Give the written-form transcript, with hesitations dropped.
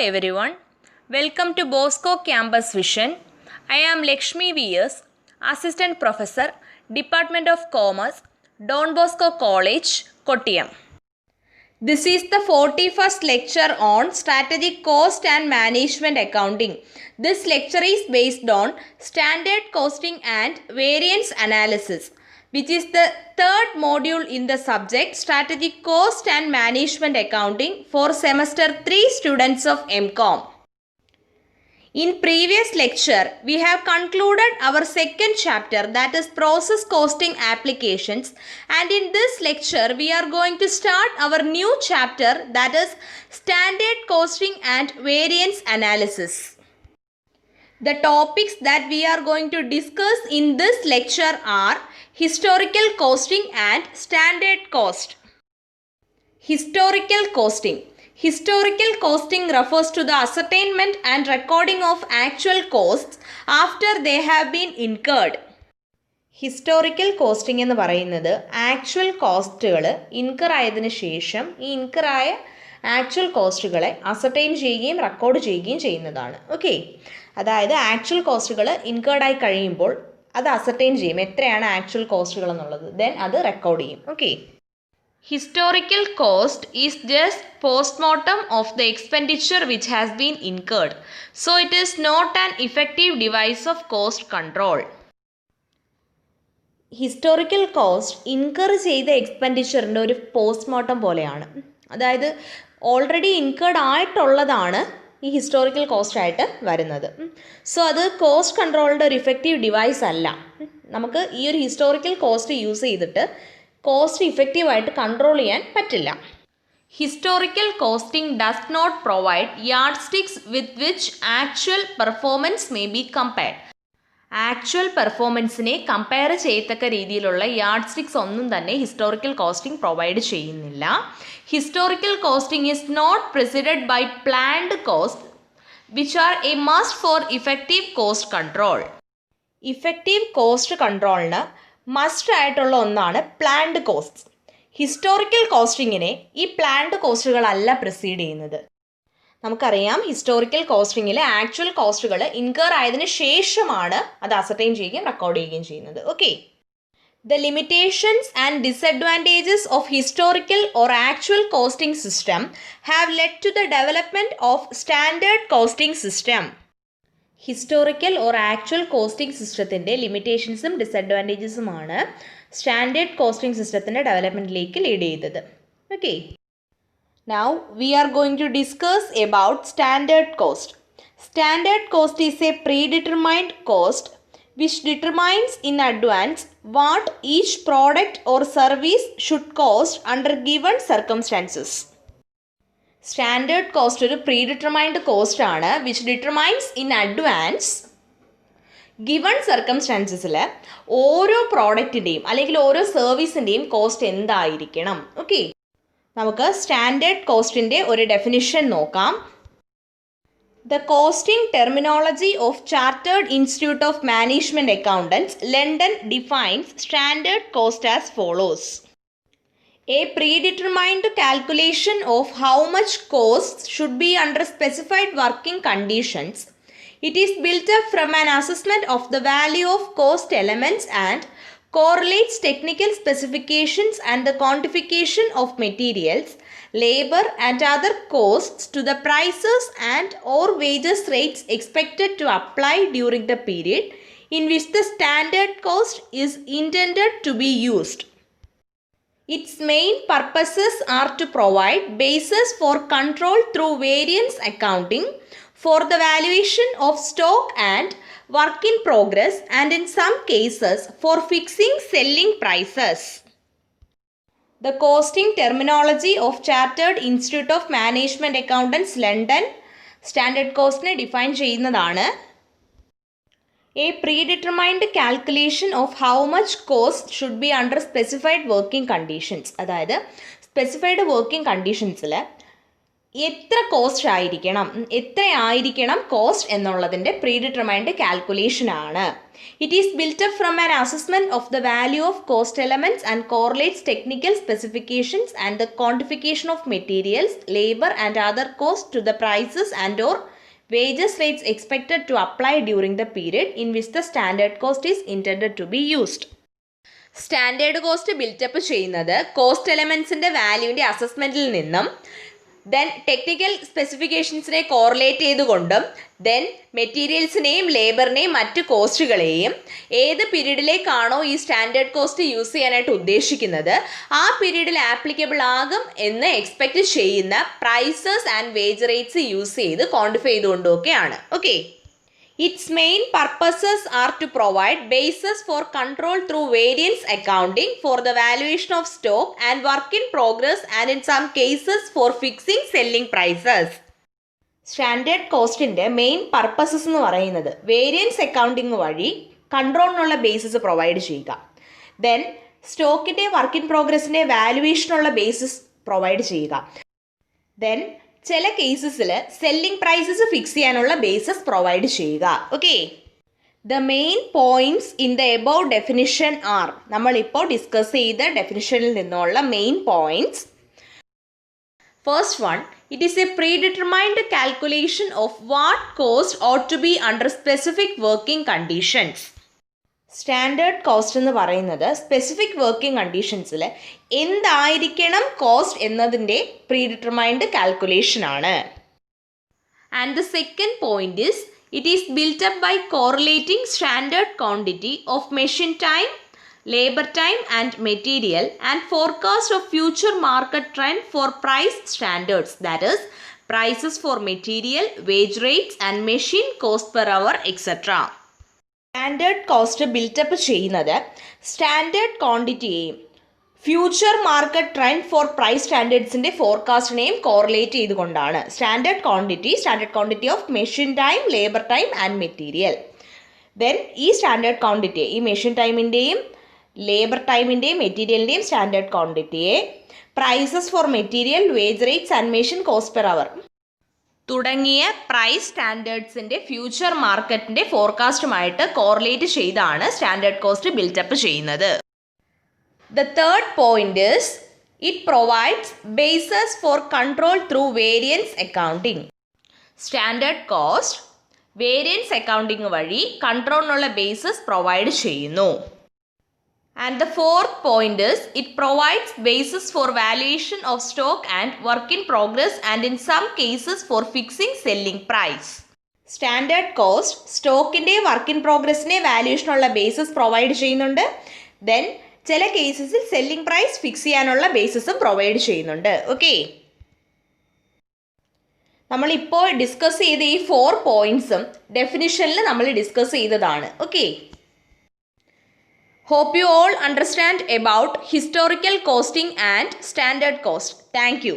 everyone. Welcome to Bosco Campus Vision. I am Lakshmi V.S., Assistant Professor, Department of Commerce, Don Bosco College, Kottayam. This is the 41st lecture on Strategic Cost and Management Accounting. This lecture is based on Standard Costing and Variance Analysis, which is the third module in the subject Strategic Cost and Management Accounting for Semester 3 students of MCOM. In previous lecture, we have concluded our second chapter, that is Process Costing Applications, and in this lecture we are going to start our new chapter, that is Standard Costing and Variance Analysis. The topics that we are going to discuss in this lecture are Historical Costing and Standard Cost. Historical Costing. Historical costing refers to the ascertainment and recording of actual costs after they have been incurred. Historical costing എന്ന് പറയുന്നത് actual കോസ്റ്റുകൾ incur ആയതിനു ശേഷം ഈ ഇൻകറായ actual കോസ്റ്റുകളെ ascertain ചെയ്യുകയും record ചെയ്യുകയും ചെയ്യുന്നതാണ്. Okay, അതായത് ആക്ച്വൽ കോസ്റ്റുകൾ ഇൻകേർഡായി കഴിയുമ്പോൾ അത് അസർട്ടൈൻ ചെയ്യും, എത്രയാണ് ആക്ച്വൽ കോസ്റ്റുകൾ എന്നുള്ളത്, ദെൻ അത് റെക്കോർഡ് ചെയ്യും. Okay, historical cost is just postmortem of the expenditure which has been incurred. So it is not an effective device of cost control. Historical cost incur ചെയ്ത എക്സ്പെൻഡിച്ചറിൻ്റെ ഒരു postmortem പോലെയാണ്. അതായത് already incurred ആയിട്ടുള്ളതാണ് ഈ historical cost ആയിട്ട് വരുന്നത്. So അത് cost കൺട്രോളിൻ്റെ ഒരു ഇഫക്റ്റീവ് ഡിവൈസ് അല്ല. നമുക്ക് ഈ ഒരു ഹിസ്റ്റോറിക്കൽ കോസ്റ്റ് യൂസ് ചെയ്തിട്ട് കോസ്റ്റ് ഇഫക്റ്റീവായിട്ട് കൺട്രോൾ ചെയ്യാൻ പറ്റില്ല. Historical costing does not provide yardsticks with which actual performance may be compared. Actual പെർഫോമൻസിനെ കമ്പയർ ചെയ്യത്തക്ക രീതിയിലുള്ള യാർഡ് സ്റ്റിക്സ് ഒന്നും തന്നെ ഹിസ്റ്റോറിക്കൽ കോസ്റ്റിംഗ് പ്രൊവൈഡ് ചെയ്യുന്നില്ല. Historical costing is not preceded by planned cost which are a must for effective cost control. Effective cost കൺട്രോളിന് must ആയിട്ടുള്ള ഒന്നാണ് planned cost. Historical കോസ്റ്റിങ്ങിനെ ഈ പ്ലാൻഡ് കോസ്റ്റുകളല്ല പ്രിസീഡ് ചെയ്യുന്നത്. നമുക്കറിയാം ഹിസ്റ്റോറിക്കൽ കോസ്റ്റിങ്ങിലെ ആക്ച്വൽ കോസ്റ്റുകൾ ഇൻകർ ആയതിനു ശേഷമാണ് അത് അസർട്ടൈൻ ചെയ്യുകയും റെക്കോർഡ് ചെയ്യുകയും ചെയ്യുന്നത്. Okay, the limitations and disadvantages of historical or actual costing system have led to the development of standard costing system. Historical or actual costing സിസ്റ്റത്തിൻ്റെ ലിമിറ്റേഷൻസും ഡിസഡ്വാൻറ്റേജസുമാണ് സ്റ്റാൻഡേർഡ് കോസ്റ്റിംഗ് സിസ്റ്റത്തിൻ്റെ ഡെവലപ്മെൻറ്റിലേക്ക് ലീഡ് ചെയ്തത്. Okay, now we are going to discuss about standard cost. Standard cost is a predetermined cost which determines in advance what each product or service should cost under given circumstances. Standard cost ഒരു predetermined cost ആണ് which determines in advance given സർക്കംസ്റ്റാൻസസിൽ ഓരോ പ്രോഡക്റ്റിൻ്റെയും അല്ലെങ്കിൽ ഓരോ സർവീസിൻ്റെയും cost എന്തായിരിക്കണം. Okay, നമുക്ക് സ്റ്റാൻഡേർഡ് കോസ്റ്റിൻ്റെ ഒരു ഡെഫിനിഷൻ നോക്കാം. The costing terminology of Chartered Institute of Management Accountants London defines standard cost as follows. A predetermined calculation of how much costs should be under specified working conditions. It is built up from an assessment of the value of cost elements and correlates technical specifications and the quantification of materials, labor and other costs to the prices and or wages rates expected to apply during the period in which the standard cost is intended to be used. Its main purposes are to provide basis for control through variance accounting for the valuation of stock and work in progress and in some cases for fixing selling prices. The costing terminology of Chartered Institute of Management Accountants London standard costനെ define ചെയ്യുന്നതാണ് a predetermined calculation of how much cost should be under specified working conditions. അതായത് specified working കണ്ടീഷൻസിൽ എത്ര cost ആയിരിക്കണം, എത്രയായിരിക്കണം cost എന്നുള്ളതിൻ്റെ predetermined calculation ആണ്. It is built up from an assessment of the value of cost elements and correlates technical specifications and the quantification of materials, labour and other cost to the prices and or wages rates expected to apply during the period in which the standard cost is intended to be used. Standard cost built up ചെയ്യുന്നത് cost എലമെൻസിൻ്റെ വാല്യൂവിൻ്റെ അസസ്മെൻറ്റിൽ നിന്നും then technical സ്പെസിഫിക്കേഷൻസിനെ correlate ചെയ്തുകൊണ്ടും then മെറ്റീരിയൽസിനെയും ലേബറിനെയും മറ്റ് കോസ്റ്റുകളെയും ഏത് പീരീഡിലേക്കാണോ ഈ standard cost use ചെയ്യാനായിട്ട് ഉദ്ദേശിക്കുന്നത് ആ പീരീഡിൽ applicable ആകും എന്ന് എക്സ്പെക്റ്റ് ചെയ്യുന്ന prices and wage rates use ചെയ്ത് ക്വാണ്ടിഫൈ ചെയ്തുകൊണ്ടൊക്കെയാണ്. Okay, its main purposes are to provide basis for control through variance accounting for the valuation of stock and work in progress and in some cases for fixing selling prices. Standard കോസ്റ്റിൻ്റെ main purposes എന്ന് പറയുന്നത് variance accounting വഴി കൺട്രോളിനുള്ള basis provide ചെയ്യുക, then സ്റ്റോക്കിൻ്റെ work in പ്രോഗ്രസിൻ്റെ വാല്യുവേഷനുള്ള basis provide ചെയ്യുക, ദെൻ ചില കേസസിൽ സെല്ലിംഗ് പ്രൈസസ് ഫിക്സ് ചെയ്യാനുള്ള ബേസിസ് പ്രൊവൈഡ് ചെയ്യുക. Okay, the main points in the above definition are, നമ്മളിപ്പോൾ ഡിസ്കസ് ചെയ്ത ഡെഫിനിഷനിൽ നിന്നുള്ള main points. First one, it is a predetermined calculation of what cost ought to be under specific working conditions. Standard cost എന്ന് പറയുന്നത് specific working കണ്ടീഷൻസിൽ എന്തായിരിക്കണം cost എന്നതിൻ്റെ predetermined calculation ആണ്. And the second point is it is built up by correlating standard quantity of machine time, labor time and material and forecast of future market trend for price standards, that is prices for material, wage rates and machine cost per hour etc. Standard cost built up ചെയ്യുന്നത് standard ക്വാണ്ടിറ്റിയെയും future market trend for price സ്റ്റാൻഡേർഡ്സിൻ്റെ ഫോർകാസ്റ്റിനെയും correlate ചെയ്തുകൊണ്ടാണ്. Standard quantity of machine time, labour time and material. Then ഈ standard quantity, ഈ machine ടൈമിൻ്റെയും labour ടൈമിൻ്റെയും മെറ്റീരിയലിൻ്റെയും സ്റ്റാൻഡേർഡ് ക്വാണ്ടിറ്റിയെ prices for material, wage rates and machine cost per hour തുടങ്ങിയ പ്രൈസ് സ്റ്റാൻഡേർഡ്സിൻ്റെ ഫ്യൂച്ചർ മാർക്കറ്റിൻ്റെ ഫോർകാസ്റ്റുമായിട്ട് കോറിലേറ്റ് ചെയ്താണ് സ്റ്റാൻഡേർഡ് കോസ്റ്റ് ബിൽറ്റപ്പ് ചെയ്യുന്നത്. The third point is it provides bases four control through variance accounting. Standard cost variance accounting വഴി കൺട്രോളിനുള്ള bases provide ചെയ്യുന്നു. And the fourth point is it provides basis for valuation of stock and work in progress and in some cases for fixing selling price. Standard cost സ്റ്റോക്കിൻ്റെ work in പ്രോഗ്രസിനെ വാല്യൂഷനുള്ള basis provide ചെയ്യുന്നുണ്ട്, then ചില കേസസിൽ selling price fix ചെയ്യാനുള്ള ബേസിസും provide ചെയ്യുന്നുണ്ട്. Okay, നമ്മളിപ്പോൾ ഡിസ്കസ് ചെയ്ത ഈ 4 പോയിന്റ്സും ഡെഫിനിഷനിൽ നമ്മൾ ഡിസ്കസ് ചെയ്തതാണ്. Okay, hope you all understand about historical costing and standard cost. Thank you.